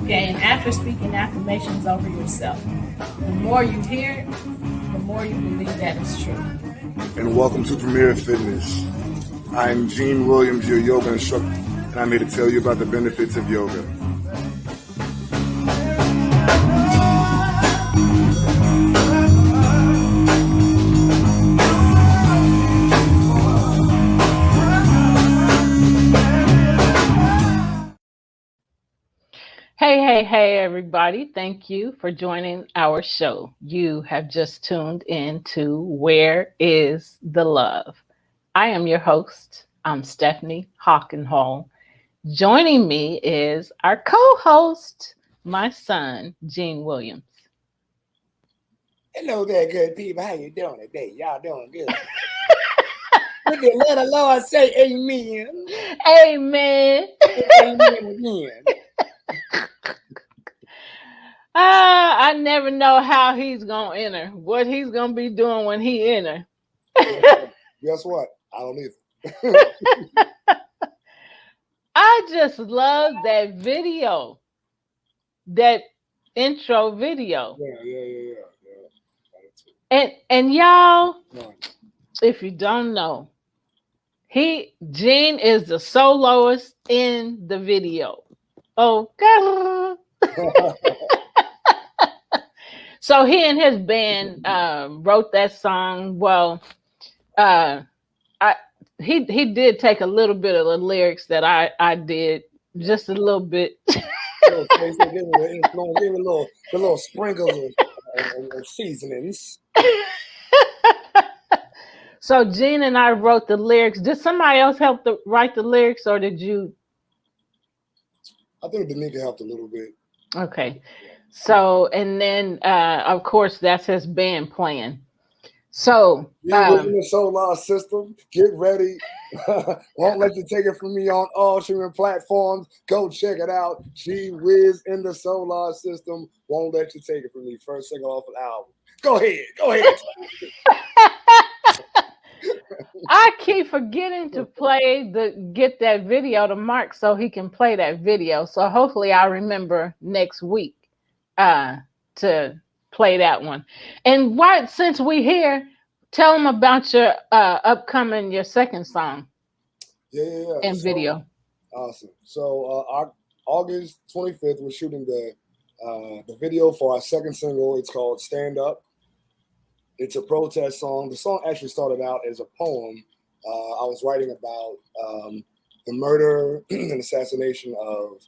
Okay, and after speaking affirmations over yourself, the more you hear it, the more you believe that it's true. And welcome to Premier Fitness. I'm Gene Williams, your yoga instructor, and I'm here to tell you about the benefits of yoga. Hey, everybody. Thank you for joining our show. You have just tuned in to Where is the Love? I am your host. I'm Stephanie Hockenhall. Joining me is our co-host, my son, Gene Williams. Hello there, good people. How you doing today? Y'all doing good? Look at let the Lord say amen. Amen. Amen again. I never know how he's going to enter, what he's going to be doing when he enter. Guess what? I don't either. I just love that video, that intro video. Yeah. And y'all, if you don't know, Gene is the soloist in the video. Okay. So he and his band wrote that song. Well, he did take a little bit of the lyrics that I did, just a little bit. Give a little sprinkles of seasonings. So Gene and I wrote the lyrics. Did somebody else help write the lyrics, or did you? I think Danica helped a little bit. Okay. So, and then, of course, that's his band playing. So, in the solar system, get ready. Won't let you take it from me on all streaming platforms. Go check it out. Gee whiz in the solar system. Won't let you take it from me. First single off an album. Go ahead. I keep forgetting to get that video to Mark so he can play that video. So hopefully I'll remember next week to play that one. And since we're here, tell them about your your second song. Yeah. And video. Awesome. So August 25th, we're shooting the video for our second single. It's called Stand Up. It's a protest song. The song actually started out as a poem. I was writing about the murder and assassination of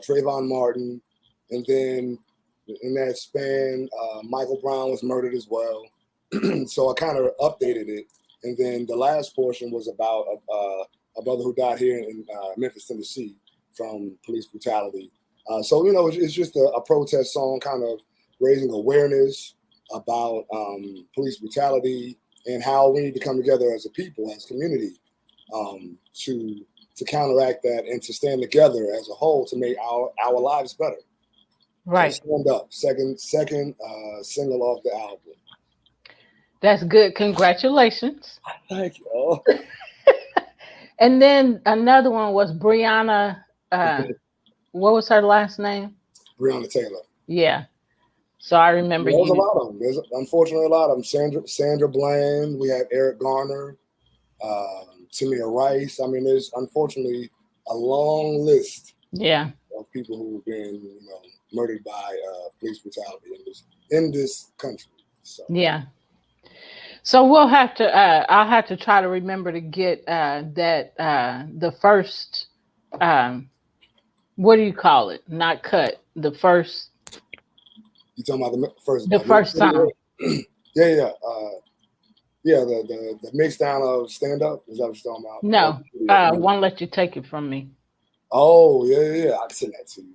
Trayvon Martin. And then in that span, Michael Brown was murdered as well. So I kind of updated it. And then the last portion was about a brother who died here in Memphis, Tennessee from police brutality. So, it's just a protest song, kind of raising awareness about police brutality and how we need to come together as a people, as a community, to counteract that and to stand together as a whole to make our lives better. Right. So Stand Up, second single off the album. That's good. Congratulations. Thank you. And then another one was Breonna. What was her last name? Breonna Taylor. Yeah. So I remember There's a lot of them. There's unfortunately a lot of them. Sandra Bland. We have Eric Garner, Tamir Rice. I mean, there's unfortunately a long list. Yeah. Of people who have been, murdered by police brutality in this country. So. Yeah. So we'll have to. I'll have to try to remember to get the first. What do you call it? Not cut. The first. You talking about the first? The first song. Yeah. The mix down of Stand Up. Is that what you're talking about? No. Won't let you take it from me. Oh yeah. I can send that to you.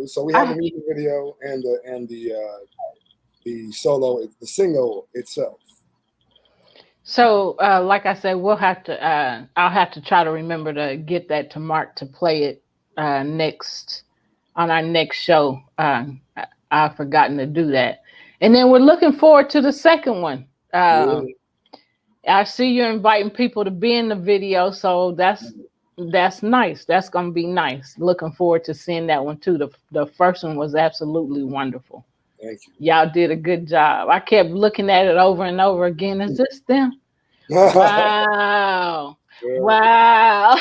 So we have the music video and the solo, the single itself. So, like I said, we'll have to. I'll have to try to remember to get that to Mark to play it next on our next show. I've forgotten to do that, and then we're looking forward to the second one. I see you're inviting people to be in the video, so that's That's nice. That's gonna be nice. Looking forward to seeing that one too. The first one was absolutely wonderful. Thank you. Y'all did a good job. I kept looking at it over and over again. Is this them? Wow. Yeah. Wow.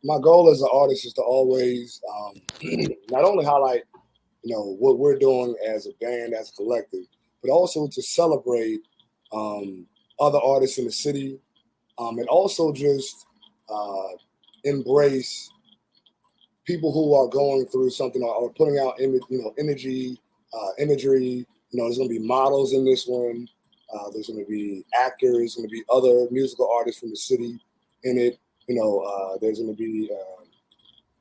My goal as an artist is to always not only highlight, what we're doing as a band, as a collective, but also to celebrate other artists in the city, and also just embrace people who are going through something or putting out imagery. There's going to be models in this one. There's going to be actors, going to be other musical artists from the city in it. There's going to be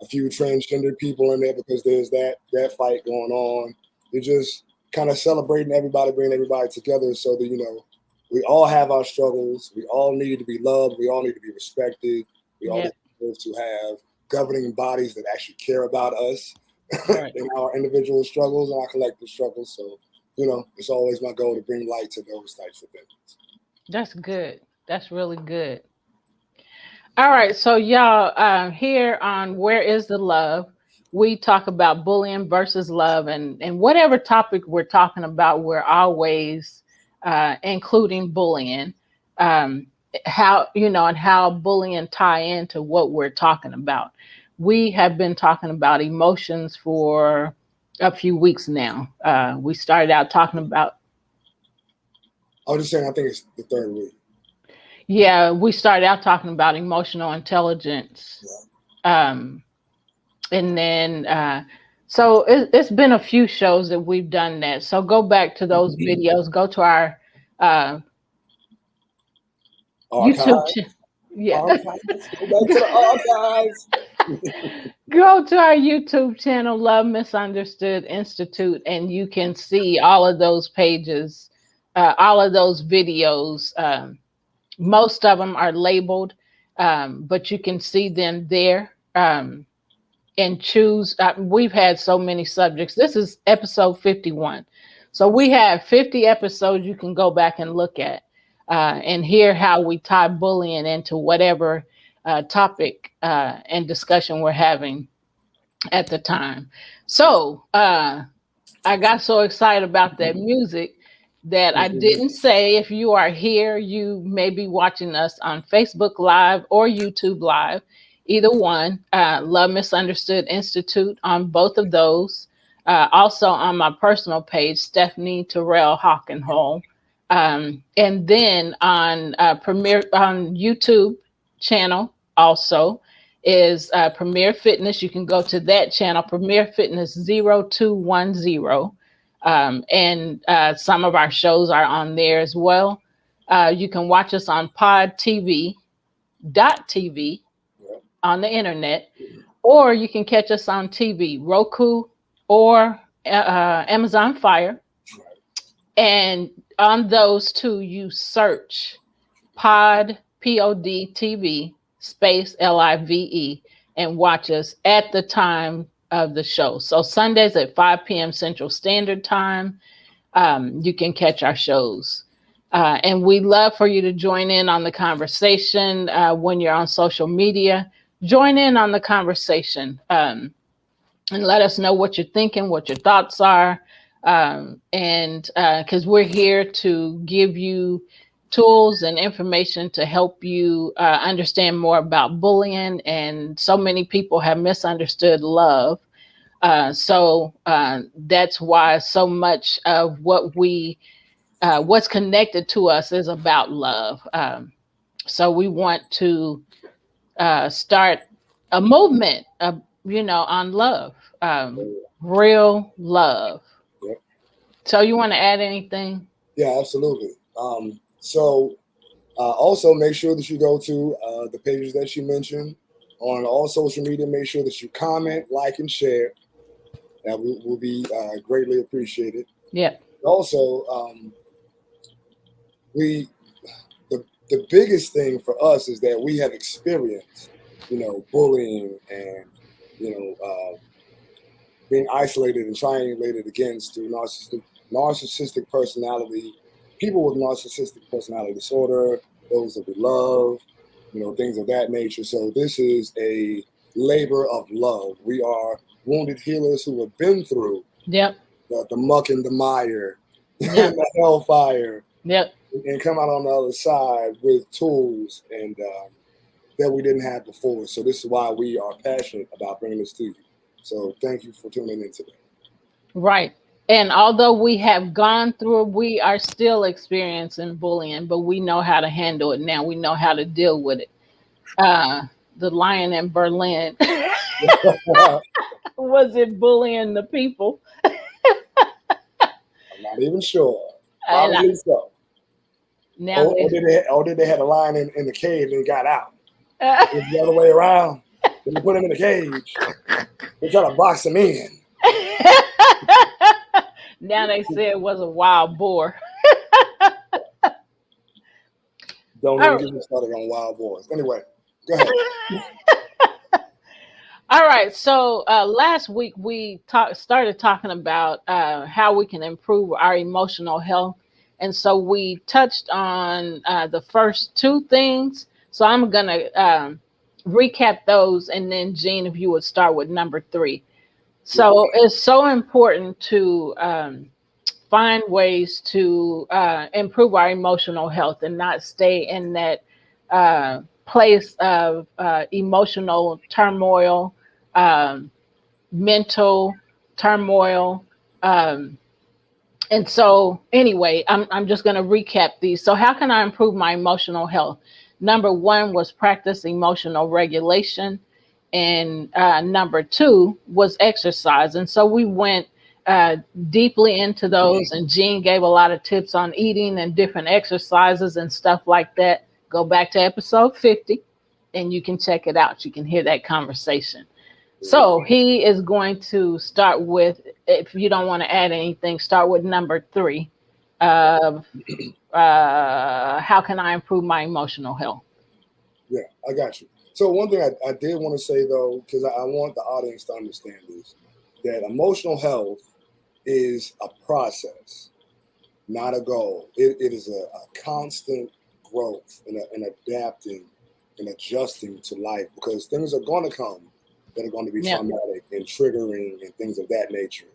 a few transgender people in there because there's that fight going on. They're just kind of celebrating everybody, bringing everybody together so that, we all have our struggles. We all need to be loved. We all need to be respected. We all need to have governing bodies that actually care about us Right. and our individual struggles and our collective struggles. So, it's always my goal to bring light to those types of things. That's good. That's really good. All right. So y'all, here on Where is the Love, we talk about bullying versus love, and whatever topic we're talking about, we're always including bullying, how, and how bullying tie into what we're talking about. We have been talking about emotions for a few weeks now. We started out talking about. I was just saying, I think it's the third week. Yeah, we started out talking about emotional intelligence. And then, so it's been a few shows that we've done that. So go back to those videos, go to our YouTube channel. Yeah. Go back to the archives. Go to our YouTube channel, Love Misunderstood Institute, and you can see all of those pages, all of those videos. Most of them are labeled, but you can see them there and choose. We've had so many subjects. This is episode 51. So we have 50 episodes you can go back and look at and hear how we tie bullying into whatever topic and discussion we're having at the time. So I got so excited about that music that I didn't say, if you are here, you may be watching us on Facebook Live or YouTube Live, either one. Love Misunderstood Institute on both of those. Also on my personal page, Stephanie Terrell Hockenholm. And then on Premier on YouTube channel also is Premier Fitness. You can go to that channel, Premier Fitness 0210. And some of our shows are on there as well. You can watch us on podtv.tv on the internet, or you can catch us on TV, Roku or Amazon Fire. And on those two, you search Pod, P-O-D TV space L-I-V-E and watch us at the time of the show. So Sundays at 5 p.m. Central Standard Time, you can catch our shows. And we love for you to join in on the conversation when you're on social media. Join in on the conversation and let us know what you're thinking, what your thoughts are. And because we're here to give you tools and information to help you understand more about bullying, and so many people have misunderstood love. So that's why so much of what what's connected to us is about love. So we want to start a movement, on love, real love. Yep. So you want to add anything? Yeah, absolutely. So also make sure that you go to the pages that you mentioned on all social media. Make sure that you comment, like, and share. That will be greatly appreciated. Yeah. Also, the biggest thing for us is that we have experienced, bullying and, being isolated and triangulated against through narcissistic personality, people with narcissistic personality disorder, those that we love. things of that nature. So this is a labor of love. We are wounded healers who have been through Yep. the muck and the mire, Yep. the hellfire, Yep. and come out on the other side with tools and that we didn't have before. So this is why we are passionate about bringing this to you. So thank you for tuning in today. Right. And although we have gone through it, we are still experiencing bullying, but we know how to handle it now. We know how to deal with it. The lion in Berlin, was it bullying the people? I'm not even sure. And Probably so. now Or did they have a lion in the cage and got out? It was the other way around. When they put him in the cage, they try to box him in. now they said it was a wild boar. Don't even get me started on wild boars. Anyway, go ahead. All right. So last week we started talking about how we can improve our emotional health. And so we touched on the first two things. So I'm going to recap those. And then, Jean, if you would start with number 3. So it's so important to find ways to improve our emotional health and not stay in that place of emotional turmoil, mental turmoil. And so anyway, I'm just going to recap these. So how can I improve my emotional health? Number 1 was practice emotional regulation. And number 2 was exercise. And so we went deeply into those, and Jean gave a lot of tips on eating and different exercises and stuff like that. Go back to episode 50 and you can check it out. You can hear that conversation. So he is going to start with, if you don't want to add anything, start with number 3 of how can I improve my emotional health? Yeah, I got you. So one thing I did want to say, though, because I want the audience to understand this, that emotional health is a process, not a goal. It is a constant growth and adapting and adjusting to life, because things are going to come that are going to be traumatic and triggering and things of that nature.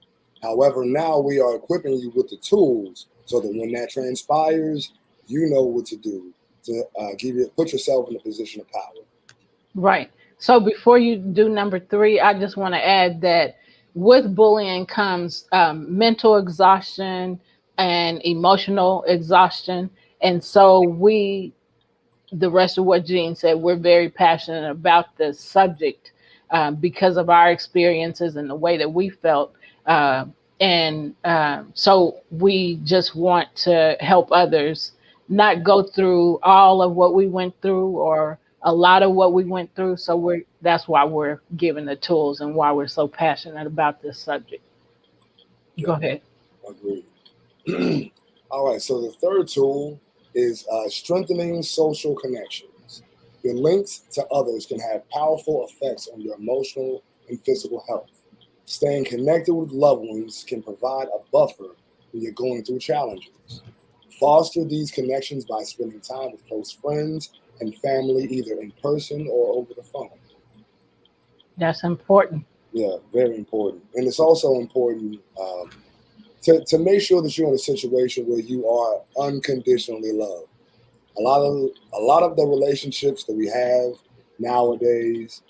However, now we are equipping you with the tools so that when that transpires, you know what to do to put yourself in a position of power. Right. So before you do number 3, I just want to add that with bullying comes mental exhaustion and emotional exhaustion. And so the rest of what Jean said, we're very passionate about this subject because of our experiences and the way that we felt. So we just want to help others not go through all of what we went through or a lot of what we went through. So that's why we're giving the tools and why we're so passionate about this subject. Go ahead. Agreed. All right. So the third tool is strengthening social connections. The links to others can have powerful effects on your emotional and physical health. Staying connected with loved ones can provide a buffer when you're going through challenges. Foster these connections by spending time with close friends and family, either in person or over the phone. That's important. Yeah, very important. And it's also important to make sure that you're in a situation where you are unconditionally loved. A lot of the relationships that we have nowadays,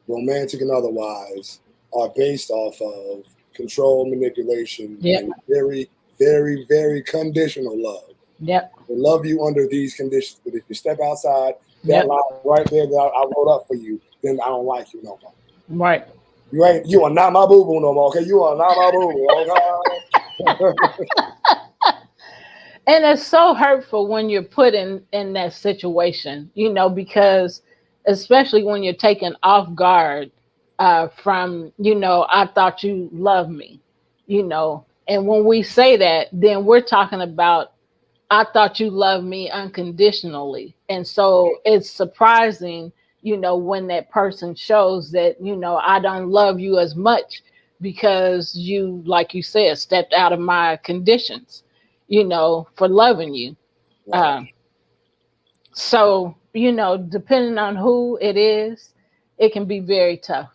romantic and otherwise, are based off of control, manipulation, and very, very, very conditional love. Yep. They love you under these conditions, but if you step outside that line right there that I wrote up for you, then I don't like you no more. Right. You are not my boo-boo no more, okay? You are not my boo-boo, okay? And it's so hurtful when you're put in that situation, because especially when you're taken off guard from, I thought you loved me, and when we say that, then we're talking about, I thought you loved me unconditionally. And so it's surprising, when that person shows that, I don't love you as much because you, like you said, stepped out of my conditions, for loving you. Right. So you know, depending on who it is, it can be very tough.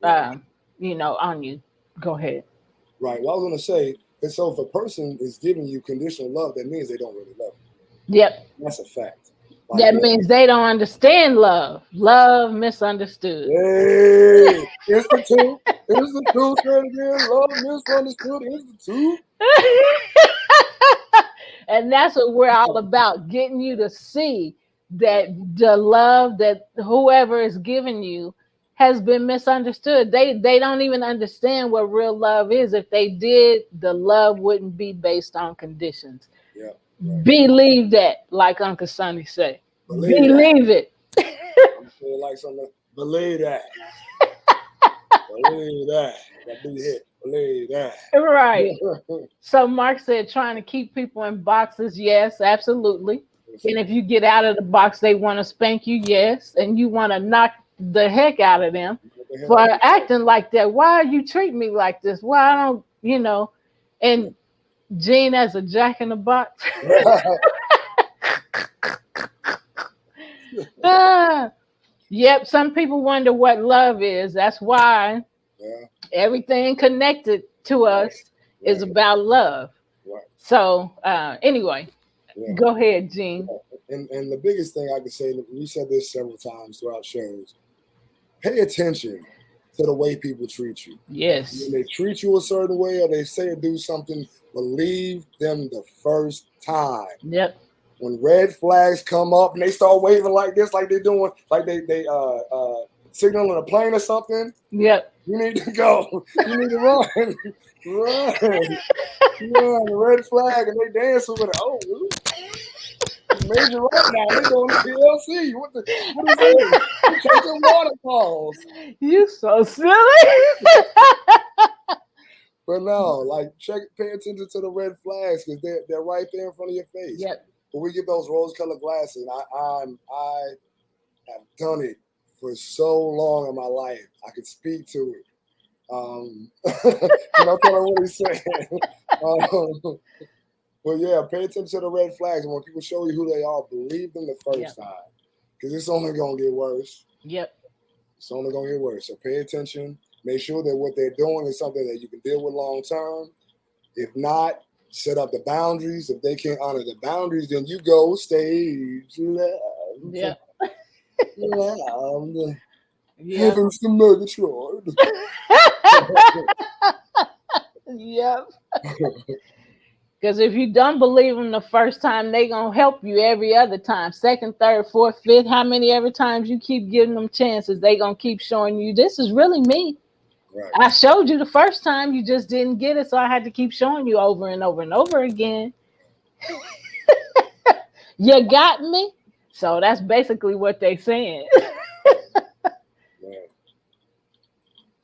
Right. You know, on you. Go ahead. Right. Well, I was gonna say, and so if a person is giving you conditional love, that means they don't really love you. Yep. That's a fact. That means they don't understand love. Love misunderstood. Hey, Institute. Institute, say it again. Love misunderstood. Institute. And that's what we're all about, getting you to see that the love that whoever is giving you has been misunderstood. They don't even understand what real love is. If they did, the love wouldn't be based on conditions. Yeah. Right. Believe that, like Uncle Sonny say. Believe it. I'm saying like something. Believe that. Believe that. That big hit. Believe that. Right. So Mark said trying to keep people in boxes. Yes, absolutely. And if you get out of the box, they want to spank you. Yes. And you want to knock the heck out of them for acting like that. Why are you treating me like this? Why I don't, you know, and Gene as a jack in the box. Yep. Some people wonder what love is. That's why everything connected to us is about love. Right. So anyway, go ahead, Gene. And the biggest thing I could say, we said this several times throughout shows, pay attention to the way people treat you. Yes. When they treat you a certain way or they say or do something, believe them the first time. Yep. When red flags come up and they start waving like this, like they're doing, like they signaling a plane or something. Yep. You need to go. You need to run. Run. The red flag and they dancing with it. Oh, major right now. They going to PLC. What is this? Check the waterfalls. You so silly. But no, like pay attention to the red flags because they're right there in front of your face. Yep. But we get those rose-colored glasses. I have done it for so long in my life. I could speak to it. I'm not telling what he's saying. But yeah, pay attention to the red flags. And when people show you who they are, believe them the first time. Because it's only going to get worse. Yep. It's only going to get worse. So pay attention. Make sure that what they're doing is something that you can deal with long term. If not, set up the boundaries. If they can't honor the boundaries, then you go stage love. Yeah. Love. Heavens to Murgatroyd. Yep. Because if you don't believe them the first time, they gonna help you every other time. Second, third, fourth, fifth. How many every times you keep giving them chances, they gonna keep showing you this is really me. Right. I showed you the first time, you just didn't get it, so I had to keep showing you over and over and over again. You got me? So that's basically what they're saying.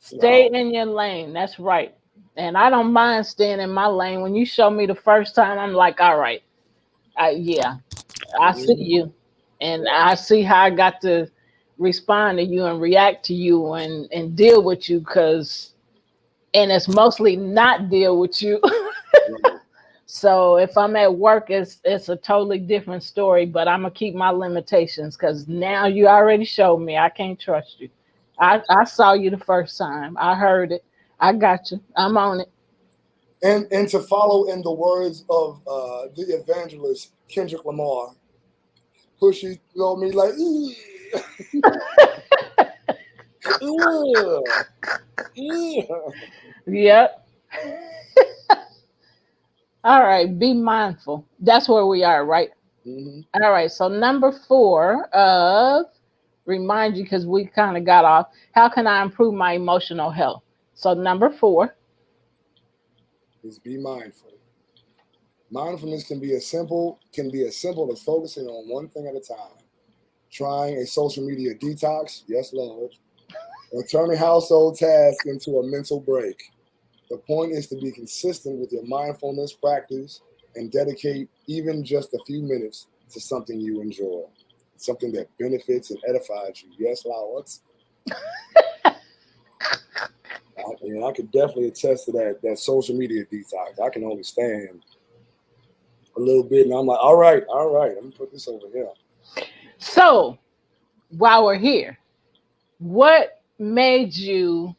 Stay in your lane. That's right. And I don't mind staying in my lane. When you show me the first time, I'm like, all right. I see you. And I see how I got to respond to you and react to you and deal with you and it's mostly not deal with you. So if I'm at work, it's a totally different story, but I'm gonna keep my limitations because now you already showed me I can't trust you. I saw you the first time. I heard it. I got you. I'm on it. And to follow in the words of the evangelist Kendrick Lamar, pushy told me like, Yep. All right, be mindful. That's where we are, right? Mm-hmm. All right, so number 4 remind you, because we kind of got off, how can I improve my emotional health? So number 4 is be mindful. Mindfulness can be as simple as focusing on one thing at a time. Trying a social media detox, yes, Lord, or turning household tasks into a mental break. The point is to be consistent with your mindfulness practice and dedicate even just a few minutes to something you enjoy, something that benefits and edifies you. Yes, Lord. I could definitely attest to that social media detox. I can only stand a little bit, and I'm like, all right, let me put this over here. So while we're here, what made you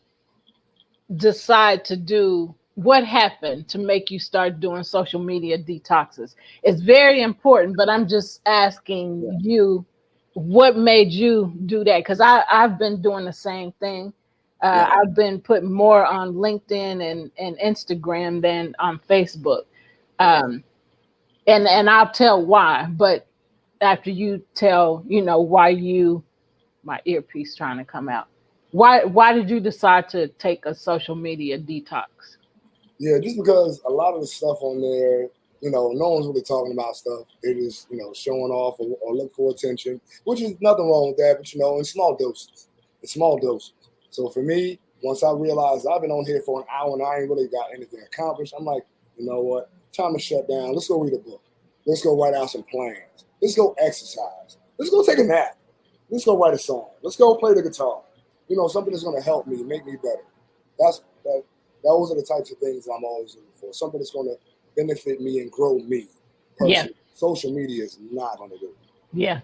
decide to do, what happened to make you start doing social media detoxes? It's very important, but I'm just asking you, what made you do that? Because I've been doing the same thing. I've been putting more on LinkedIn and Instagram than on Facebook. And I'll tell why, but after you tell, why my earpiece trying to come out. Why did you decide to take a social media detox? Yeah, just because a lot of the stuff on there, no one's really talking about stuff. It is, showing off or look for attention, which is nothing wrong with that, but in small doses. In small doses. So for me, once I realized I've been on here for an hour and I ain't really got anything accomplished, I'm like, you know what? Time to shut down. Let's go read a book. Let's go write out some plans. Let's go exercise. Let's go take a nap. Let's go write a song. Let's go play the guitar. Something that's going to help me, make me better. Those are the types of things I'm always looking for. Something that's going to benefit me and grow me personally. Yeah. Social media is not going to do it. Yeah.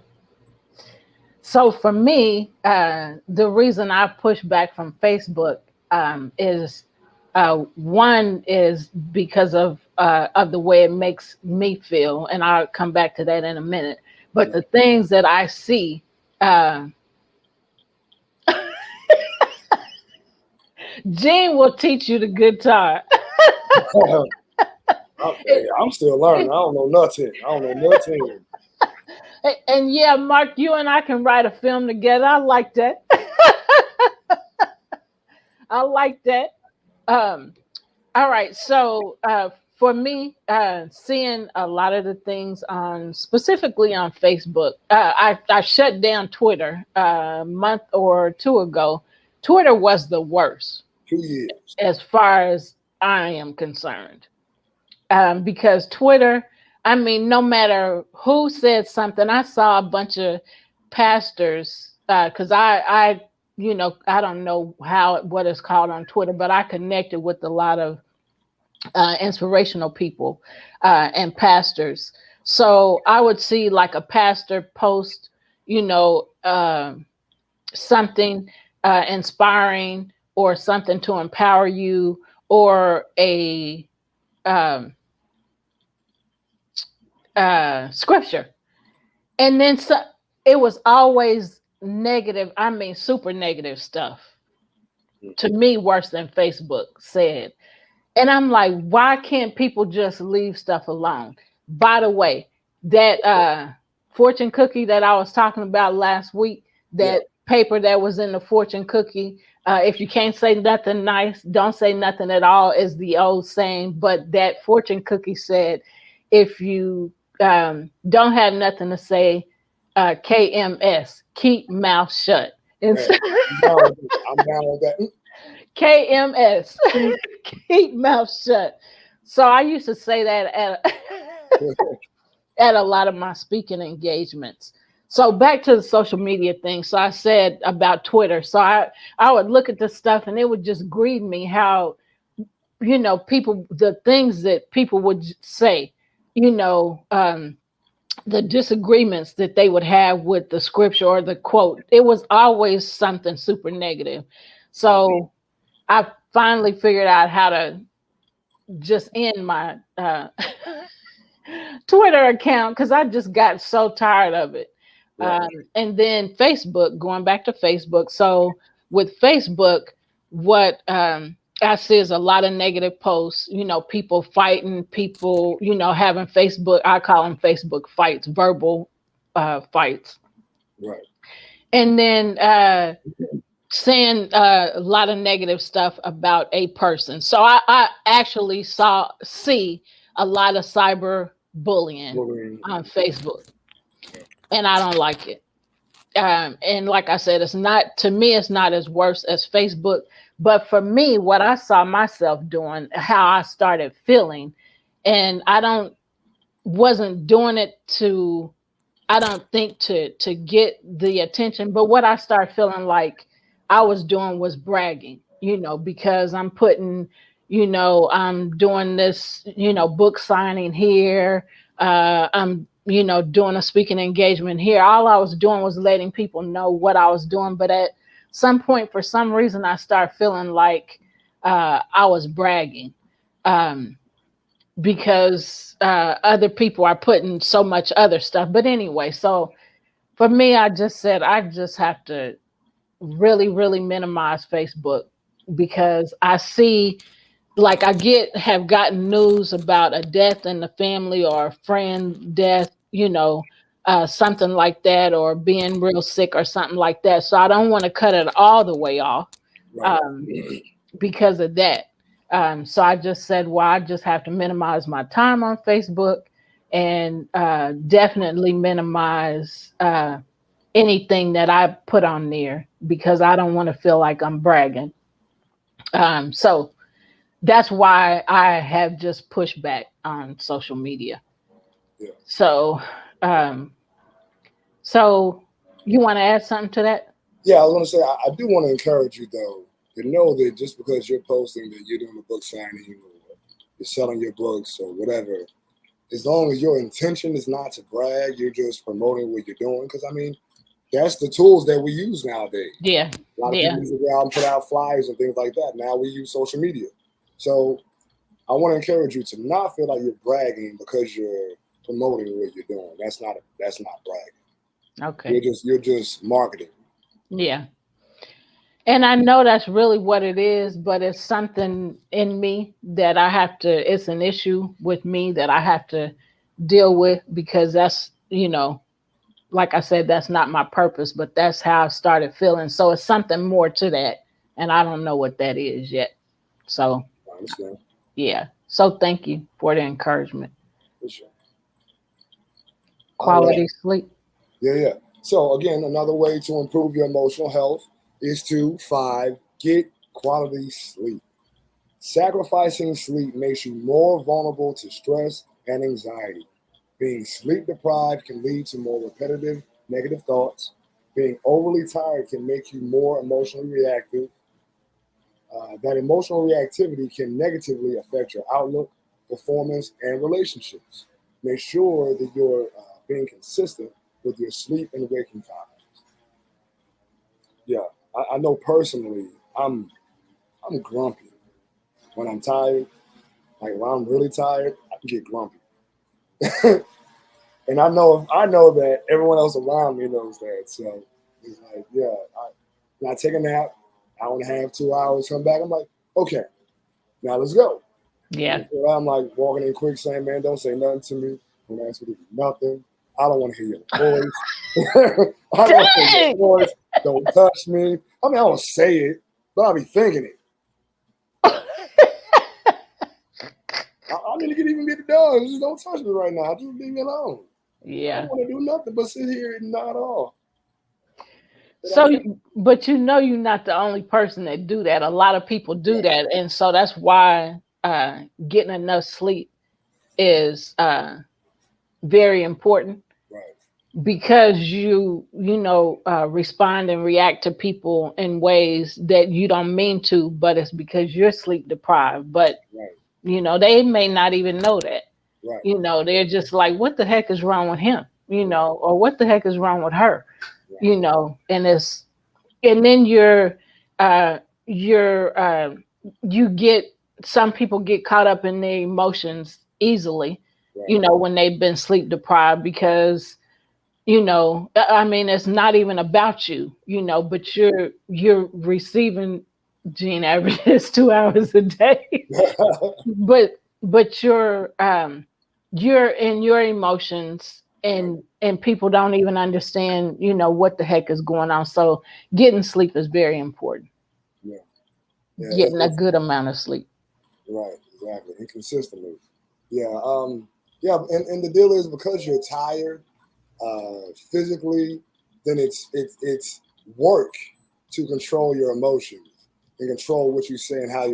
So for me, the reason I push back from Facebook is one is because of the way it makes me feel, and I'll come back to that in a minute. But the things that I see, Gene will teach you the guitar. I'm still learning. I don't know nothing. And yeah, Mark, you and I can write a film together. I like that. I like that. All right. So for me, seeing a lot of the things specifically on Facebook, I shut down Twitter a month or two ago. Twitter was the worst. 2 years. As far as I am concerned. Because Twitter, no matter who said something, I saw a bunch of pastors, because I don't know what it's called on Twitter, but I connected with a lot of inspirational people and pastors. So I would see like a pastor post, something inspiring or something to empower you, or a scripture. And then it was always negative. Super negative stuff. To me, worse than Facebook said. And I'm like, why can't people just leave stuff alone? By the way, that fortune cookie that I was talking about last week, that paper that was in the fortune cookie, if you can't say nothing nice, don't say nothing at all, is the old saying. But that fortune cookie said, if you don't have nothing to say, KMS, keep mouth shut. I'm down with that. KMS, keep mouth shut. So I used to say that at a lot of my speaking engagements. So back to the social media thing. So I said about Twitter. So I would look at the stuff and it would just grieve me how, people, the things that people would say, the disagreements that they would have with the scripture or the quote. It was always something super negative. So I finally figured out how to just end my Twitter account because I just got so tired of it. Right. And then Facebook, going back to Facebook. So with Facebook, what I see is a lot of negative posts, people fighting, people, having Facebook, I call them Facebook fights, verbal fights. Right. And then saying a lot of negative stuff about a person. So I actually see a lot of cyber bullying on Facebook. And I don't like it. And like I said, it's not as worse as Facebook. But for me, what I saw myself doing, how I started feeling, and wasn't doing it to get the attention. But what I started feeling like I was doing was bragging, because I'm putting, I'm doing this, book signing here. I'm doing a speaking engagement here. All I was doing was letting people know what I was doing. But at some point, for some reason, I started feeling like I was bragging because other people are putting so much other stuff. But anyway, so for me, I just said I just have to really, really minimize Facebook because I see, like, have gotten news about a death in the family or a friend death, something like that, or being real sick or something like that. So I don't want to cut it all the way off because of that. So I just said, well, I just have to minimize my time on Facebook and definitely minimize anything that I put on there because I don't want to feel like I'm bragging. So that's why I have just pushed back on social media. Yeah. So, so you want to add something to that? Yeah, I was going to say, I do want to encourage you, though, to know that just because you're posting that you're doing a book signing or you're selling your books or whatever, as long as your intention is not to brag, you're just promoting what you're doing. Because, I mean, that's the tools that we use nowadays. Yeah. A lot of people used to go out and put out flyers and things like that. Now we use social media. So I want to encourage you to not feel like you're bragging because you're promoting what you're doing. That's not bragging. Okay. You're just marketing. Yeah. And I know that's really what it is, but it's something in me that it's an issue with me that I have to deal with because that's, like I said, that's not my purpose, but that's how I started feeling. So it's something more to that. And I don't know what that is yet. So, I understand. Yeah. So thank you for the encouragement. For sure. Quality sleep. Yeah. So again, another way to improve your emotional health is to 5, get quality sleep. Sacrificing sleep makes you more vulnerable to stress and anxiety. Being sleep deprived can lead to more repetitive negative thoughts. Being overly tired can make you more emotionally reactive. That emotional reactivity can negatively affect your outlook, performance, and relationships. Make sure that you're being consistent with your sleep and waking times. Yeah, I know personally, I'm grumpy when I'm tired. Like when I'm really tired, I can get grumpy. And I know that everyone else around me knows that. So it's like, when I take a nap, hour and a half, 2 hours, come back, I'm like, okay, now let's go. Yeah. So I'm like walking in quick saying, man, don't say nothing to me. Don't ask me to do nothing. I don't want to hear your voice. I don't want to hear your voice. Don't touch me. I mean, I don't say it, but I'll be thinking it. I need to even get it done. Just don't touch me right now. Just leave me alone. Yeah. I don't want to do nothing but sit here and not at all. But you're not the only person that do that. A lot of people do that. And so that's why getting enough sleep is very important. Right. Because you respond and react to people in ways that you don't mean to, but it's because you're sleep deprived. But they may not even know that. Right. They're just like, what the heck is wrong with him? Or what the heck is wrong with her? Right. And then some people get caught up in their emotions easily, when they've been sleep deprived because, I mean, it's not even about you, but you're receiving, Gene averages 2 hours a day, but you're in your emotions and people don't even understand, what the heck is going on. So getting sleep is very important. Yeah. Getting a good amount of sleep. Right, exactly. And consistently. Yeah. And the deal is because you're tired physically, then it's work to control your emotions and control what you say and how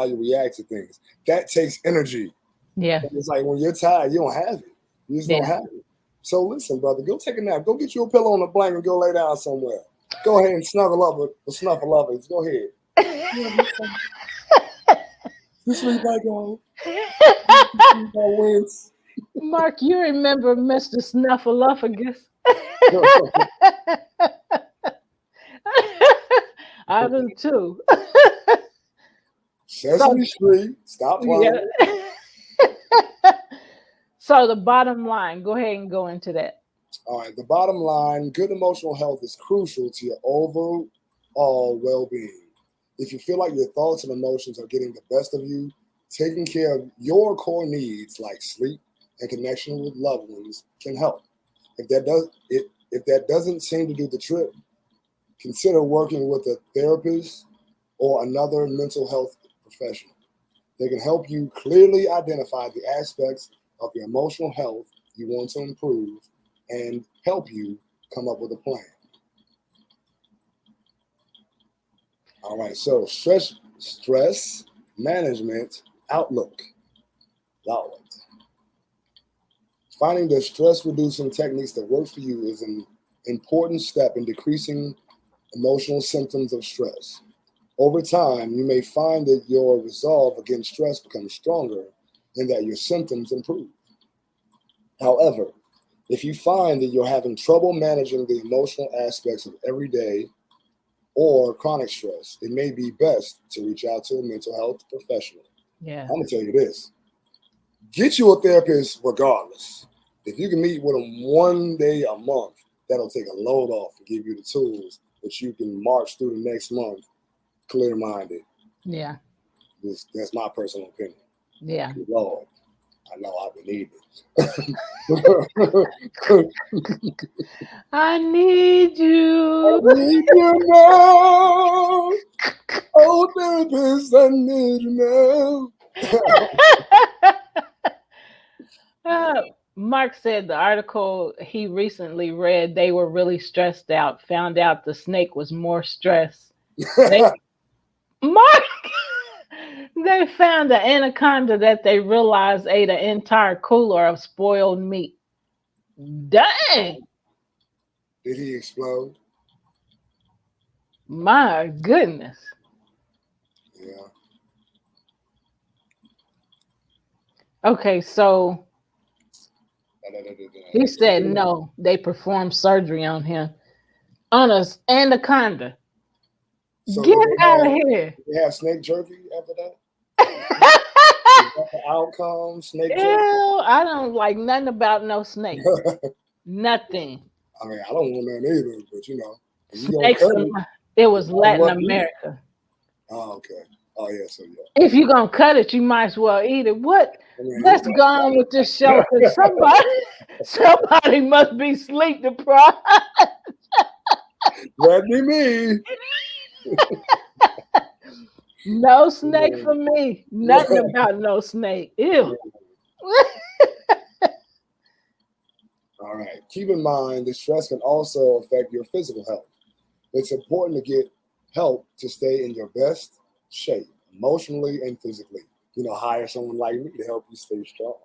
you react to things. That takes energy. Yeah. And it's like when you're tired, you don't have it. You just don't have it. So listen, brother, go take a nap. Go get you a pillow on a blanket and go lay down somewhere. Go ahead and snuggle up with Snuffleupagus. Go ahead. You sleep like on. Mark, you remember Mr. Snuffleupagus? I do too. Sesame Street, stop playing. Yeah. So the bottom line, go ahead and go into that. All right, the bottom line, good emotional health is crucial to your overall well-being. If you feel like your thoughts and emotions are getting the best of you, taking care of your core needs like sleep and connection with loved ones can help. If that doesn't seem to do the trick, consider working with a therapist or another mental health professional. They can help you clearly identify the aspects of your emotional health you want to improve and help you come up with a plan. All right, so stress management outlook. Lord. Finding the stress reducing techniques that work for you is an important step in decreasing emotional symptoms of stress. Over time, you may find that your resolve against stress becomes stronger and that your symptoms improve. However, if you find that you're having trouble managing the emotional aspects of everyday or chronic stress, it may be best to reach out to a mental health professional. Yeah. I'm going to tell you this. Get you a therapist regardless. If you can meet with them one day a month, that'll take a load off and give you the tools that you can march through the next month clear-minded. Yeah. That's my personal opinion. Yeah. Lord, I know I've been needing I need you. I need you now. Oh, therapist, I need you now. Mark said the article he recently read, they were really stressed out, found out the snake was more stressed. Mark, they found an anaconda that they realized ate an entire cooler of spoiled meat. Dang. Did he explode? My goodness. Yeah. Okay, so he said no, they performed surgery on him. On an anaconda. So get out of here. They have snake jerky after that? The outcome, snake jerky? I don't like nothing about no snake. Nothing. I mean, I don't want none either, but you know. Snakes, it was Latin America. Oh, okay. Oh, yeah, so yeah. If you're going to cut it, you might as well eat it. What? I mean, let's go on with this show. Somebody must be sleep deprived. That'd be me. No snake for me. Nothing about no snake. Ew. All right. Keep in mind that stress can also affect your physical health. It's important to get help to stay in your best shape, emotionally and physically. You know, hire someone like me to help you stay strong.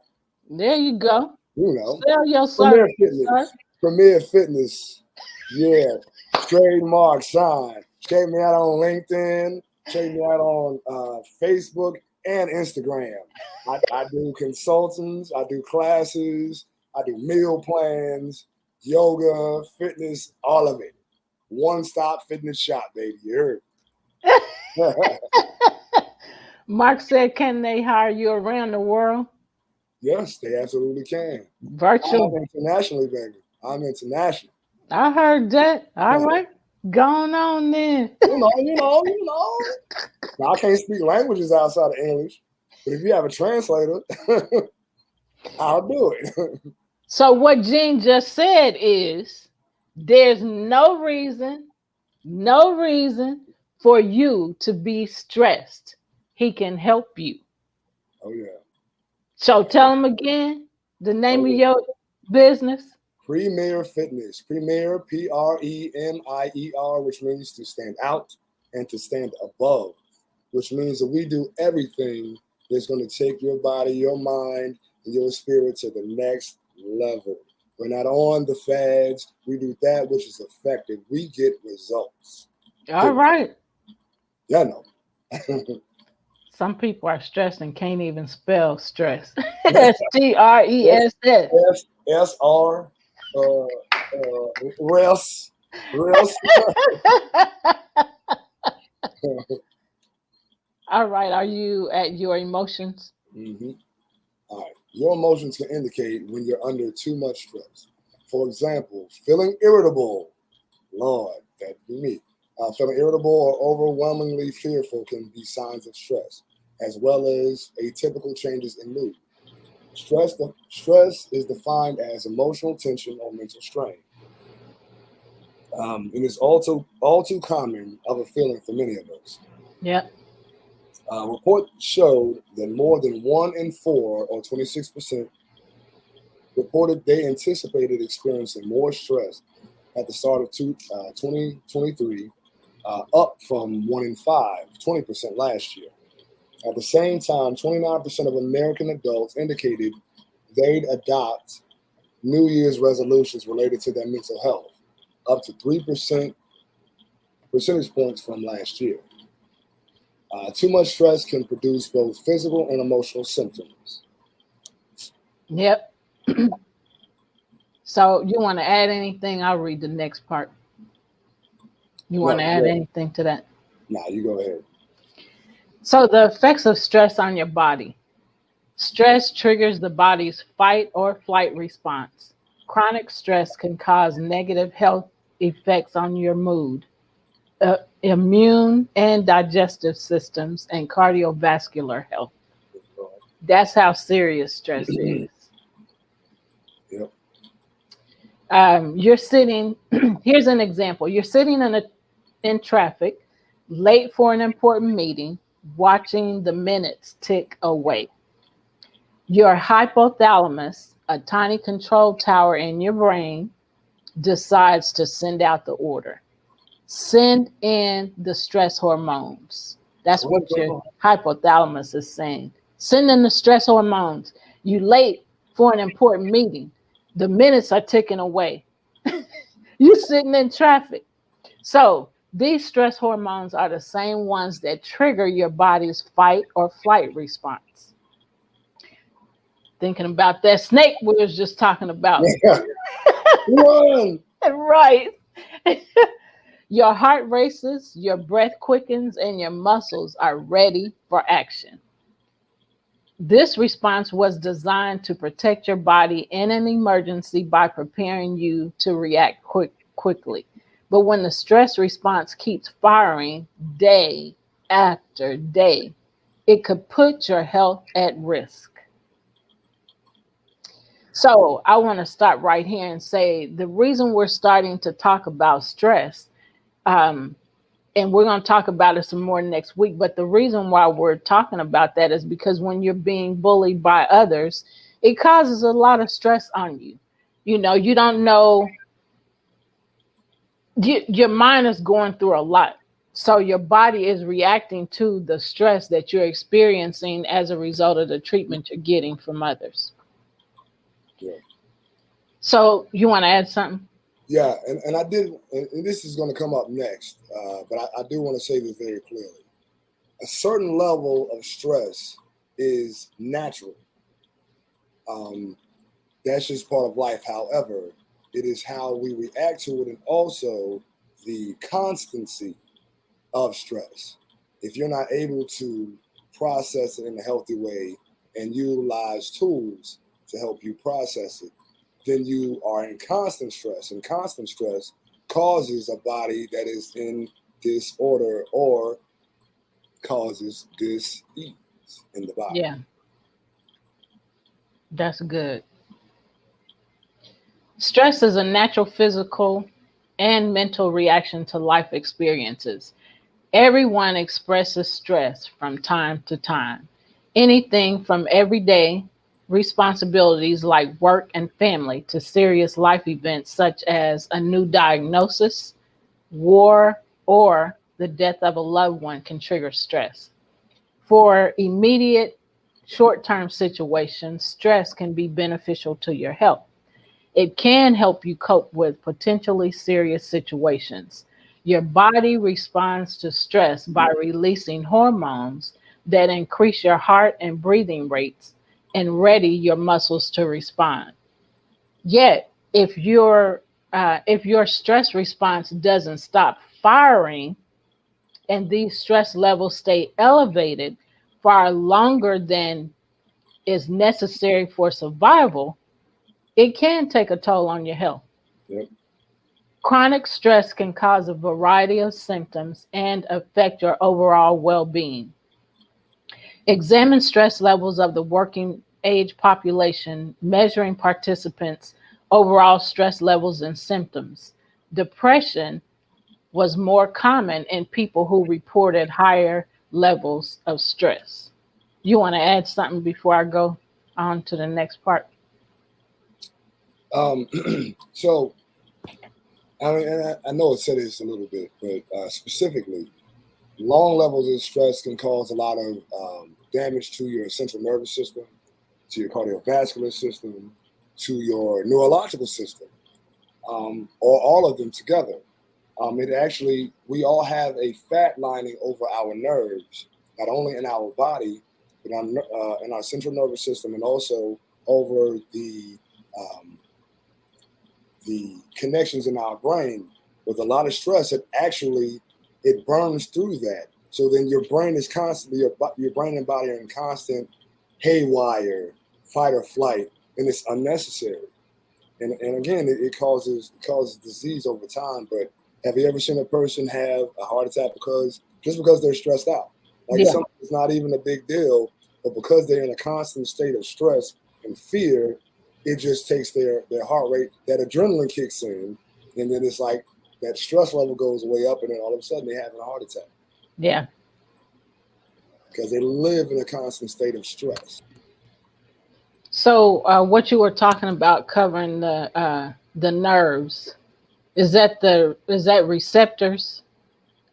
There you go. You know, sell your service. Premier Fitness. Yeah. Trademark sign. Check me out on LinkedIn. Check me out on Facebook and Instagram. I do consultings. I do classes. I do meal plans, yoga, fitness, all of it. One-stop fitness shop, baby. You heard? Mark said, can they hire you around the world? Yes, they absolutely can. Virtual. I'm internationally, baby. I'm international. I heard that. All right. Going on then. You know. Now, I can't speak languages outside of English, but if you have a translator, I'll do it. So what Gene just said is there's no reason for you to be stressed. He can help you. Oh, yeah. So tell him again the name of your business. Premier Fitness. Premier, P-R-E-M-I-E-R, which means to stand out and to stand above, which means that we do everything that's going to take your body, your mind, and your spirit to the next level. We're not on the fads. We do that which is effective. We get results. All right. Yeah, no. Some people are stressed and can't even spell stress. STRESS. SR, rest. All right. Are you at your emotions? Mm-hmm. All right. Your emotions can indicate when you're under too much stress. For example, feeling irritable. Lord, that'd be me. Feeling irritable or overwhelmingly fearful can be signs of stress, as well as atypical changes in mood. Stress is defined as emotional tension or mental strain. And it's all too common of a feeling for many of us. Yep. A report showed that more than 1 in 4, or 26%, reported they anticipated experiencing more stress at the start of 2023, up from 1 in 5, 20% last year. At the same time, 29% of American adults indicated they'd adopt New Year's resolutions related to their mental health, up to 3% percentage points from last year. Too much stress can produce both physical and emotional symptoms. Yep. So you want to add anything? I'll read the next part. You want to add anything to that? Nah, you go ahead. So the effects of stress on your body. Stress triggers the body's fight or flight response. Chronic stress can cause negative health effects on your mood, immune and digestive systems, and cardiovascular health. That's how serious stress is. Yep. You're sitting, here's an example. You're sitting in traffic, late for an important meeting, watching the minutes tick away. Your hypothalamus, a tiny control tower in your brain, decides to send out the order. Send in the stress hormones. That's what your hypothalamus is saying. Send in the stress hormones. You late for an important meeting. The minutes are ticking away. You sitting in traffic. So these stress hormones are the same ones that trigger your body's fight or flight response. Thinking about that snake we was just talking about. Run! Right. Your heart races, your breath quickens, and your muscles are ready for action. This response was designed to protect your body in an emergency by preparing you to react quickly. But when the stress response keeps firing day after day, it could put your health at risk. So I want to stop right here and say the reason we're starting to talk about stress, and we're going to talk about it some more next week, but the reason why we're talking about that is because when you're being bullied by others, it causes a lot of stress on you. You know, you don't know, your mind is going through a lot. So your body is reacting to the stress that you're experiencing as a result of the treatment you're getting from others. Yeah. So you want to add something? Yeah, and I did, and this is going to come up next, but I do want to say this very clearly. A certain level of stress is natural. That's just part of life. However, it is how we react to it and also the constancy of stress. If you're not able to process it in a healthy way and utilize tools to help you process it, then you are in constant stress. And constant stress causes a body that is in disorder or causes dis-ease in the body. Yeah. That's good. Stress is a natural physical and mental reaction to life experiences. Everyone expresses stress from time to time. Anything from everyday responsibilities like work and family to serious life events such as a new diagnosis, war, or the death of a loved one can trigger stress. For immediate short-term situations, stress can be beneficial to your health. It can help you cope with potentially serious situations. Your body responds to stress by releasing hormones that increase your heart and breathing rates and ready your muscles to respond. Yet, if your stress response doesn't stop firing and these stress levels stay elevated far longer than is necessary for survival, it can take a toll on your health. Yep. Chronic stress can cause a variety of symptoms and affect your overall well-being. Examine stress levels of the working age population, measuring participants' overall stress levels and symptoms. Depression was more common in people who reported higher levels of stress. You want to add something before I go on to the next part? So, I mean, and I know it said this a little bit, but specifically, long levels of stress can cause a lot of damage to your central nervous system, to your cardiovascular system, to your neurological system, or all of them together. It actually, we all have a fat lining over our nerves, not only in our body, but in our central nervous system, and also over the connections in our brain. With a lot of stress, it burns through that. So then your brain is constantly, your brain and body are in constant haywire, fight or flight, and it's unnecessary. And again, it causes disease over time. But have you ever seen a person have a heart attack just because they're stressed out? Like Yeah. something that's not even a big deal, but because they're in a constant state of stress and fear, it just takes their heart rate, that adrenaline kicks in, and then it's like that stress level goes way up, and then all of a sudden they're having a heart attack Yeah. because they live in a constant state of stress. So what you were talking about covering the nerves, is that receptors,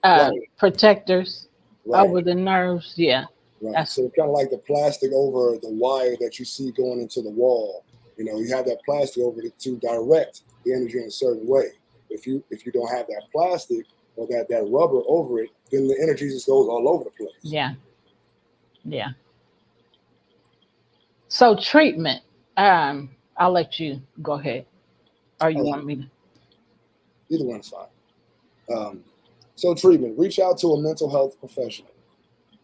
Right. protectors Right. over the nerves? Yeah. Right. So kind of like the plastic over the wire that you see going into the wall. You have that plastic over it to direct the energy in a certain way. If you don't have that plastic or that rubber over it, then the energy just goes all over the place. Yeah. Yeah. So treatment, I'll let you go ahead. Or you want me to? Either one's fine. So treatment, reach out to a mental health professional.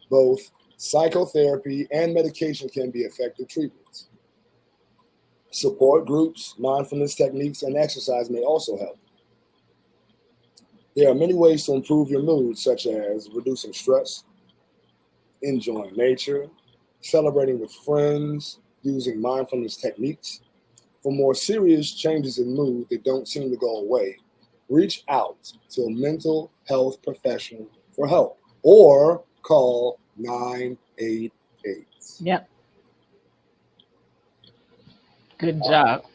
Both psychotherapy and medication can be effective treatments. Support groups, mindfulness techniques, and exercise may also help. There are many ways to improve your mood, such as reducing stress, enjoying nature, celebrating with friends, using mindfulness techniques. For more serious changes in mood that don't seem to go away, reach out to a mental health professional for help or call 988. Yep. Good job.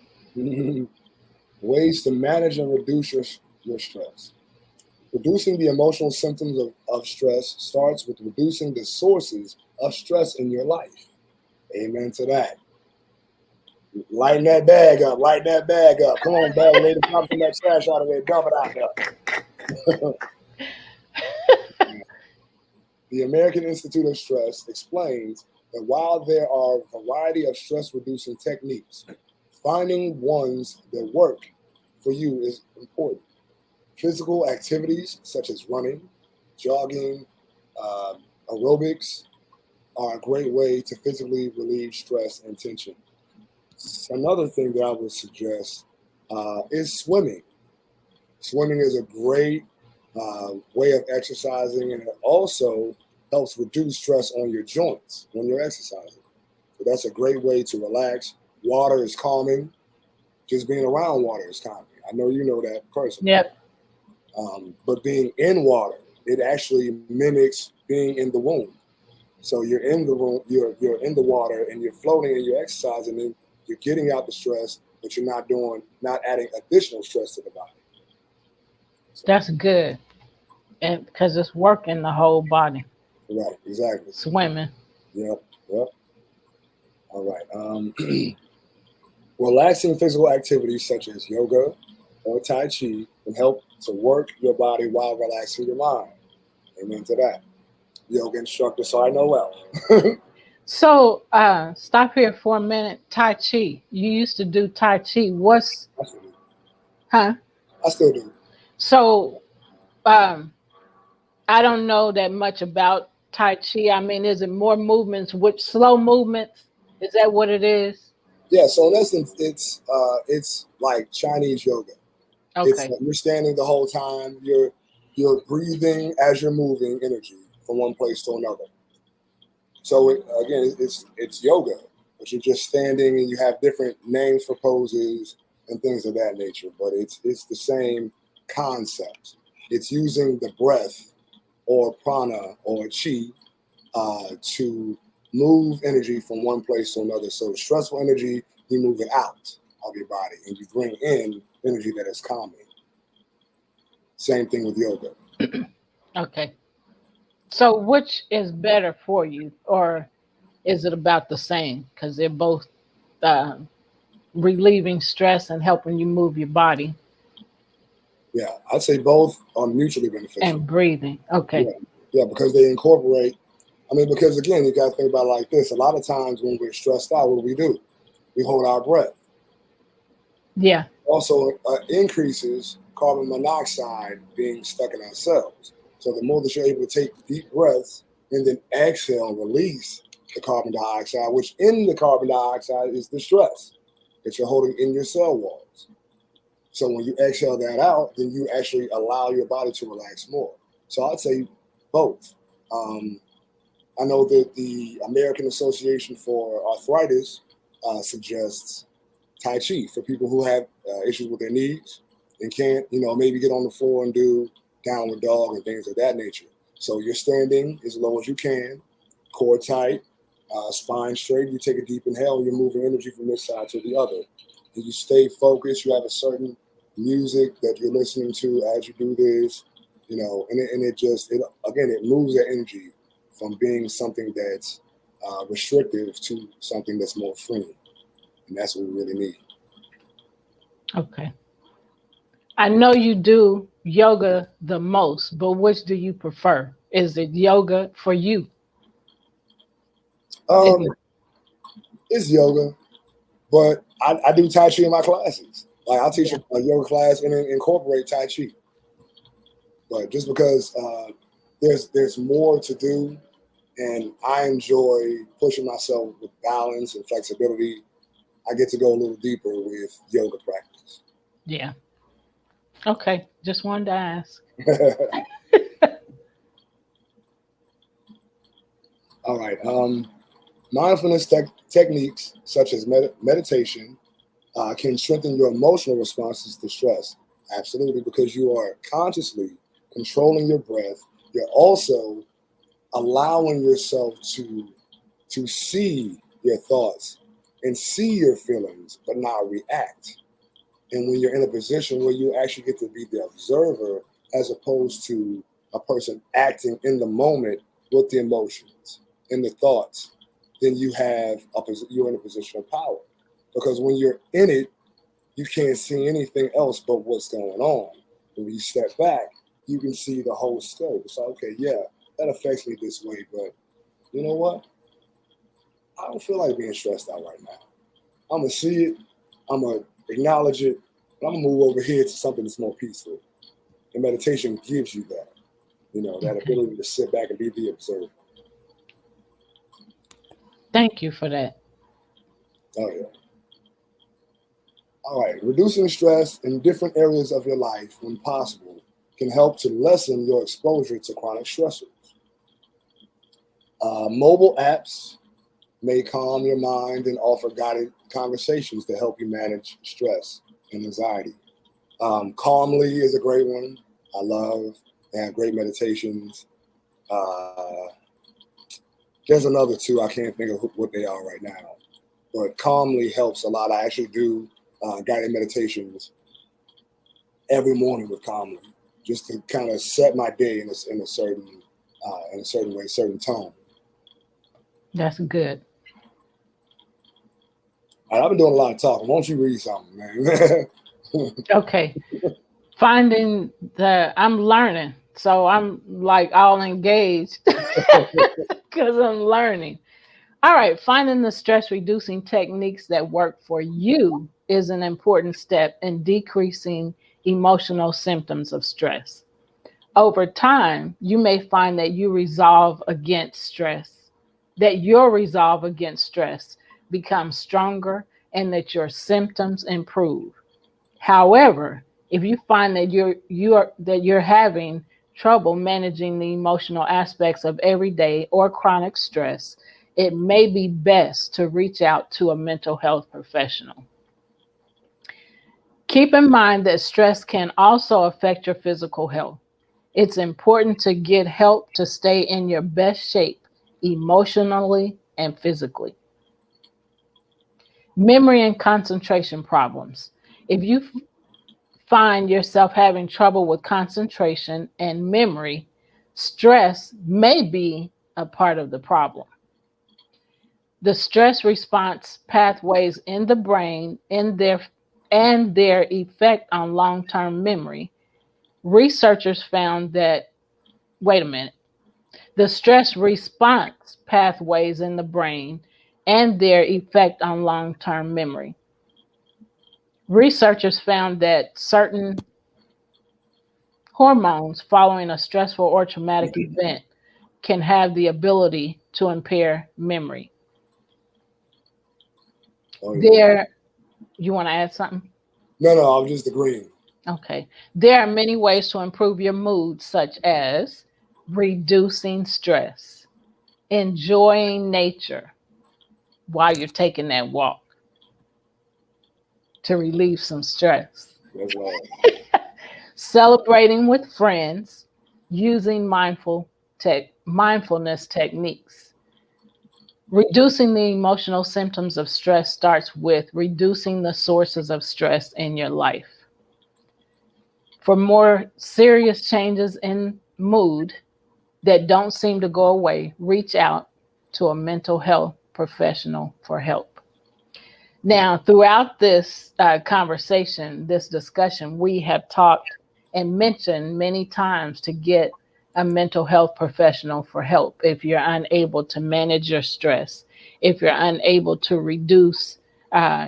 Ways to manage and reduce your stress. Reducing the emotional symptoms of stress starts with reducing the sources of stress in your life. Amen to that. Lighten that bag up. Lighten that bag up. Come on, bag lady, dump some of that trash out of there. Dump it out there. The American Institute of Stress explains that while there are a variety of stress-reducing techniques, finding ones that work for you is important. Physical activities such as running, jogging, aerobics are a great way to physically relieve stress and tension. Another thing that I would suggest is swimming. Swimming is a great way of exercising, and it also helps reduce stress on your joints when you're exercising. So that's a great way to relax. Water is calming. Just being around water is calming. I know you know that personally. Yep. But being in water, it actually mimics being in the womb. So you're in the room, you're in the water, and you're floating and you're exercising, and you're getting out the stress, but you're not adding additional stress to the body. So, That's good. And because it's working the whole body. right, exactly. Swimming. Yep. All right. Relaxing physical activities such as yoga or Tai Chi can help to work your body while relaxing your mind. Amen to that. yoga instructor, so I know well. So stop here for a minute. Tai Chi. You used to do Tai Chi. What's I still do. huh? I still do. So um I don't know that much about Tai Chi. I mean, is it more movements with slow movements? Is that what it is? Yeah, so in essence, it's like Chinese yoga. It's Okay. like you're standing the whole time. You're breathing as you're moving energy from one place to another. So again, it's yoga, but you're just standing and you have different names for poses and things of that nature. But it's the same concept. It's using the breath or prana or chi to move energy from one place to another. So stressful energy, you move it out of your body and you bring in energy that is calming. Same thing with yoga. Okay. So which is better for you, or is it about the same? Because they're both uh, relieving stress and helping you move your body Yeah, I'd say both are mutually beneficial. and breathing. Okay. Yeah, yeah, because they incorporate. I mean, because again, you got to think about it like this. A lot of times when we're stressed out, what do? We hold our breath. Yeah. Also, increases carbon monoxide being stuck in our cells. So the more that you're able to take deep breaths and then exhale and release the carbon dioxide, which in the carbon dioxide is the stress that you're holding in your cell walls. So when you exhale that out, then you actually allow your body to relax more. So I'd say both. I know that the American Association for Arthritis suggests Tai Chi for people who have issues with their knees and can't, maybe get on the floor and do downward dog and things of that nature. So you're standing as low as you can, core tight, spine straight. You take a deep inhale, and you're moving energy from this side to the other. And you stay focused. You have a certain music that you're listening to as you do this, and it moves that energy from being something that's restrictive to something that's more freeing. And that's what we really need. Okay. I know you do yoga the most, but which do you prefer? Is it yoga for you? Is it, It's yoga, but I do Tai Chi in my classes. Like I teach yeah. a yoga class and then incorporate Tai Chi. But just because there's more to do, and I enjoy pushing myself with balance and flexibility, I get to go a little deeper with yoga practice. Yeah. Okay. Just wanted to ask. All right. Mindfulness techniques such as meditation can strengthen your emotional responses to stress. Absolutely, because you are consciously controlling your breath. You're also allowing yourself to see your thoughts and see your feelings, but not react. And when you're in a position where you actually get to be the observer as opposed to a person acting in the moment with the emotions and the thoughts, then you're in a position of power. Because when you're in it, you can't see anything else but what's going on. When you step back, you can see the whole scope. It's like, okay, yeah, that affects me this way, but you know what? I don't feel like being stressed out right now. I'm gonna see it, I'm gonna acknowledge it, but I'm gonna move over here to something that's more peaceful. And meditation gives you that, that Okay. ability to sit back and be the observer. Thank you for that. Oh yeah. All right. Reducing stress in different areas of your life when possible can help to lessen your exposure to chronic stressors. Mobile apps may calm your mind and offer guided conversations to help you manage stress and anxiety. Calmly is a great one. I love. They have great meditations. There's another two. I can't think of what they are right now. But Calmly helps a lot. I actually do guided meditations every morning with Calmly, just to kind of set my day in a certain way, certain tone. That's good. All right, I've been doing a lot of talking. Why don't you read something, man? Okay. I'm learning. So I'm like all engaged. because I'm learning. All right, finding the stress reducing techniques that work for you is an important step in decreasing emotional symptoms of stress. Over time, you may find that your resolve against stress becomes stronger and that your symptoms improve. However, if you find that you're having trouble managing the emotional aspects of everyday or chronic stress, it may be best to reach out to a mental health professional. Keep in mind that stress can also affect your physical health. It's important to get help to stay in your best shape emotionally and physically. Memory and concentration problems. If you find yourself having trouble with concentration and memory, stress may be a part of the problem. The stress response pathways in the brain and their effect on long-term memory. Researchers found that, the stress response pathways in the brain and their effect on long-term memory. Researchers found that certain hormones following a stressful or traumatic event can have the ability to impair memory. You want to add something? No, I'm just agreeing. Okay. There are many ways to improve your mood, such as reducing stress, enjoying nature while you're taking that walk to relieve some stress, That's right. celebrating with friends, using mindfulness techniques. Reducing the emotional symptoms of stress starts with reducing the sources of stress in your life. For more serious changes in mood that don't seem to go away, reach out to a mental health professional for help. Now, throughout this conversation, this discussion, we have talked and mentioned many times to get a mental health professional for help if you're unable to manage your stress, if you're unable to reduce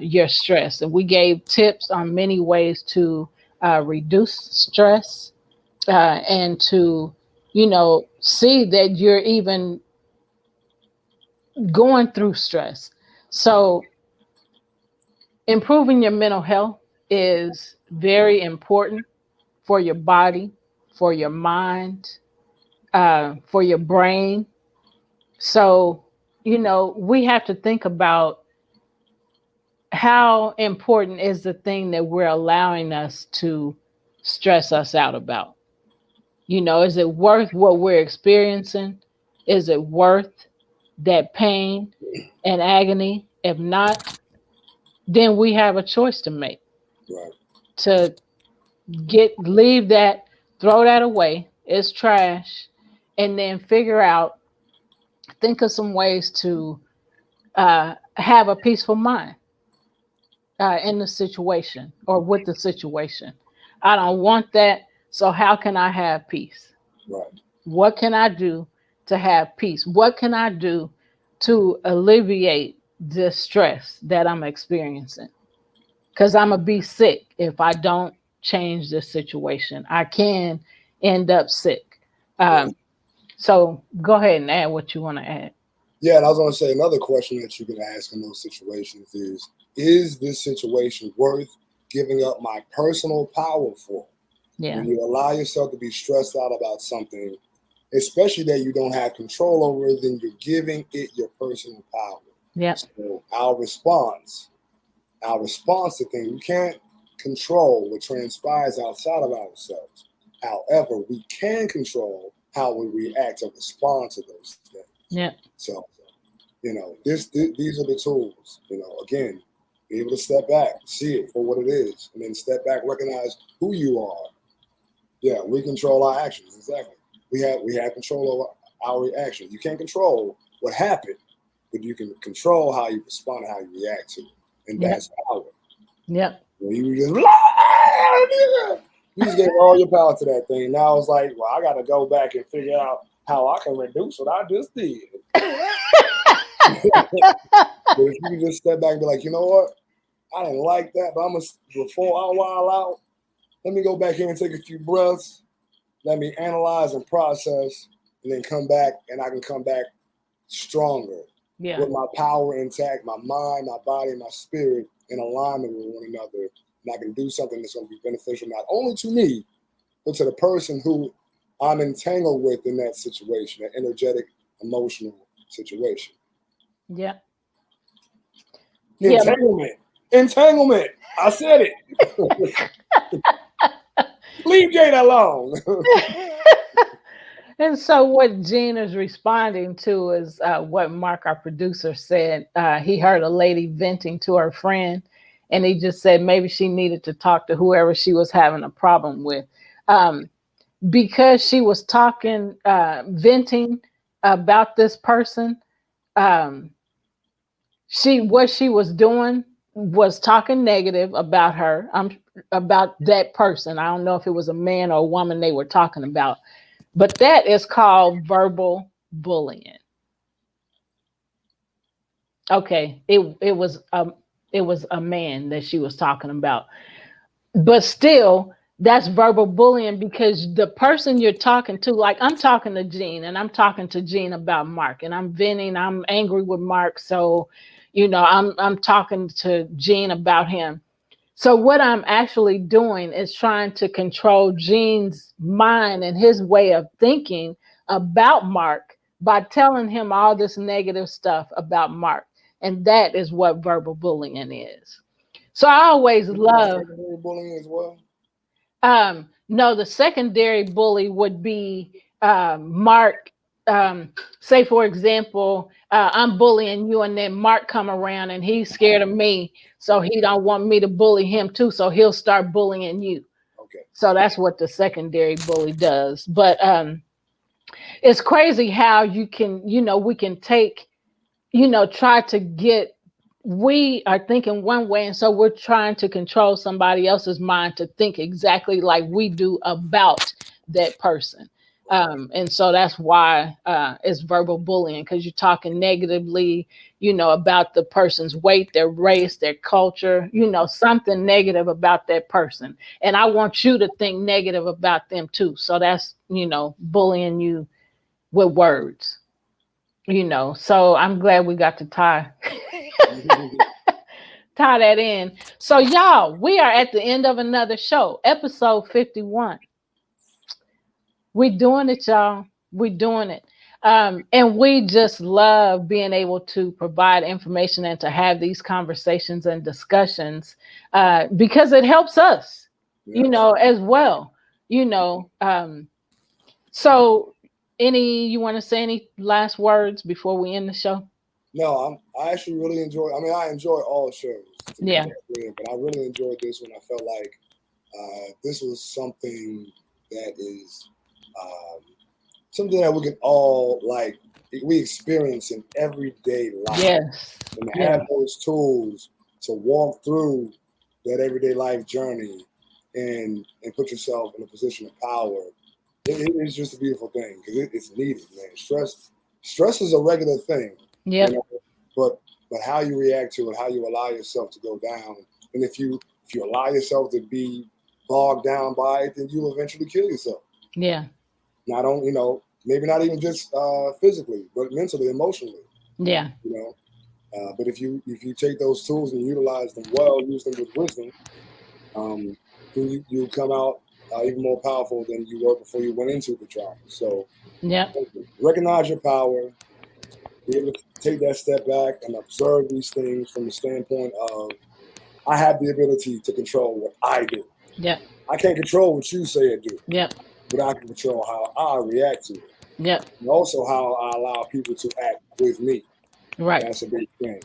your stress. And we gave tips on many ways to reduce stress and to, see that you're even going through stress. So improving your mental health is very important for your body, for your mind, for your brain. So, we have to think about how important is the thing that we're allowing us to stress us out about. Is it worth what we're experiencing? Is it worth that pain and agony? If not, then we have a choice to make. Right. To leave that, throw that away. It's trash. And then think of some ways to have a peaceful mind in the situation or with the situation. I don't want that. So how can I have peace? Right. What can I do to have peace? What can I do to alleviate the stress that I'm experiencing? Because I'm going to be sick if I don't change this situation. I can end up sick. So go ahead and add what you want to add. Yeah, and I was going to say another question that you can ask in those situations is this situation worth giving up my personal power for? Yeah. When you allow yourself to be stressed out about something, especially that you don't have control over, then you're giving it your personal power. Yeah. So our response to things, we can't control what transpires outside of ourselves. However, we can control how we react or respond to those things. Yeah. So, these are the tools. Again, be able to step back, see it for what it is, and then step back, recognize who you are. Yeah, we control our actions. Exactly. We have control over our reaction. You can't control what happened, but you can control how you respond and how you react to it. And that's power. Yep. When you just gave all your power to that thing. Now it's like, well, I got to go back and figure out how I can reduce what I just did. But if you can just step back and be like, you know what? I didn't like that, but before I wild out, let me go back here and take a few breaths. Let me analyze and process, and then come back, and I can come back stronger with my power intact, my mind, my body, my spirit in alignment with one another. And I can do something that's going to be beneficial not only to me, but to the person who I'm entangled with in that situation, that energetic, emotional situation. Yeah. Entanglement. I said it. Leave Jada alone. And so what Gene is responding to is what Mark, our producer, said. He heard a lady venting to her friend, and he just said maybe she needed to talk to whoever she was having a problem with. Because she was talking, venting about this person, what she was doing was talking negative about her, about that person. I don't know if it was a man or a woman they were talking about, but that is called verbal bullying. Okay, it was a man that she was talking about, but still, that's verbal bullying, because the person you're talking to, like I'm talking to Gene, and I'm talking to Gene about Mark, and I'm venting, I'm angry with Mark, so I'm talking to Gene about him. So what I'm actually doing is trying to control Gene's mind and his way of thinking about Mark by telling him all this negative stuff about Mark. And that is what verbal bullying is. So I always love bullying as well. No, the secondary bully would be Mark. Say, for example, I'm bullying you, and then Mark come around and he's scared of me, so he don't want me to bully him too, so he'll start bullying you. Okay. So that's what the secondary bully does. But it's crazy how you can, we can take, try to get, we are thinking one way, and so we're trying to control somebody else's mind to think exactly like we do about that person. And so that's why it's verbal bullying, because you're talking negatively, about the person's weight, their race, their culture, something negative about that person. And I want you to think negative about them too. So that's, bullying you with words, so I'm glad we got to tie that in. So y'all, we are at the end of another show, episode 51. We doing it, y'all. We doing it. And we just love being able to provide information and to have these conversations and discussions because it helps us, as well, So you want to say any last words before we end the show? No, I actually really enjoy. I enjoy all shows. Yeah. But I really enjoyed this one. I felt like this was something that is something that we can all we experience in everyday life. Yes. And to have those tools to walk through that everyday life journey and put yourself in a position of power. It is just a beautiful thing, because it's needed, man. Stress is a regular thing. Yeah. But how you react to it, how you allow yourself to go down, and if you allow yourself to be bogged down by it, then you'll eventually kill yourself. Yeah. Not only, maybe not even just physically, but mentally, emotionally. Yeah. But if you take those tools and utilize them well, use them with wisdom, then you come out even more powerful than you were before you went into the trial. So recognize your power, be able to take that step back and observe these things from the standpoint of, I have the ability to control what I do. Yeah. I can't control what you say or do. Yeah. But I can control how I react to it. Yeah. And also how I allow people to act with me. Right. That's a big thing.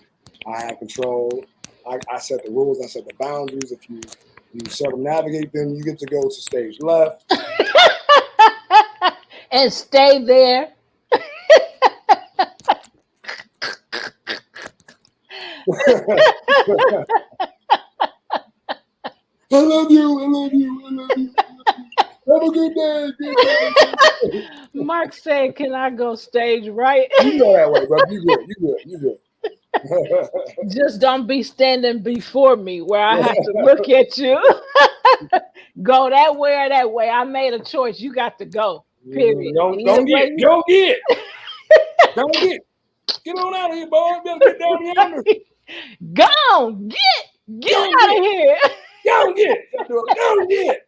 I have control. I set the rules. I set the boundaries. If you circumnavigate them, you get to go to stage left. And stay there. I love you. I love you. I love you. a good day. Good day. Mark said, "Can I go stage right?" You go that way, bro. You good. Just don't be standing before me where I have to look at you. Go that way or that way. I made a choice. You got to go. Period. Don't Either way get. Don't get. Don't get. Get on out of here, boy. Better get down yonder. Go on, get out of here. Don't get. Don't get.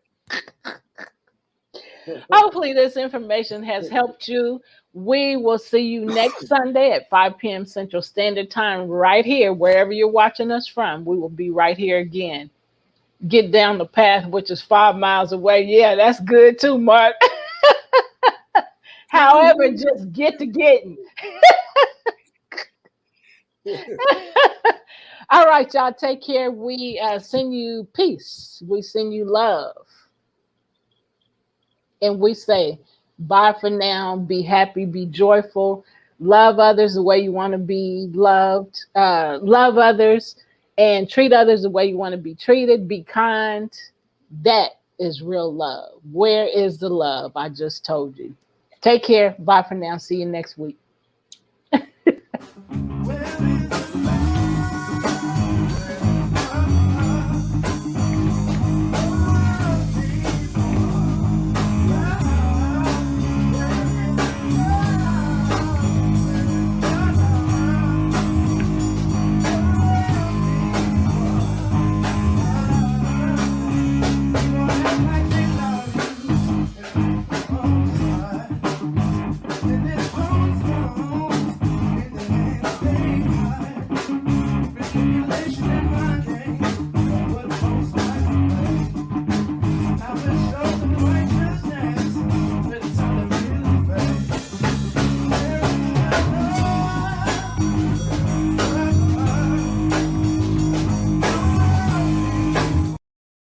Hopefully, this information has helped you. We will see you next Sunday at 5 p.m. Central Standard Time, right here, wherever you're watching us from. We will be right here again. Get down the path, which is 5 miles away. Yeah, that's good too, Mark. However, just get to getting. All right, y'all, take care. We send you peace. We send you love. And we say, bye for now. Be happy, be joyful. Love others the way you want to be loved. Love others and treat others the way you want to be treated. Be kind. That is real love. Where is the love? I just told you. Take care. Bye for now. See you next week. Relation in my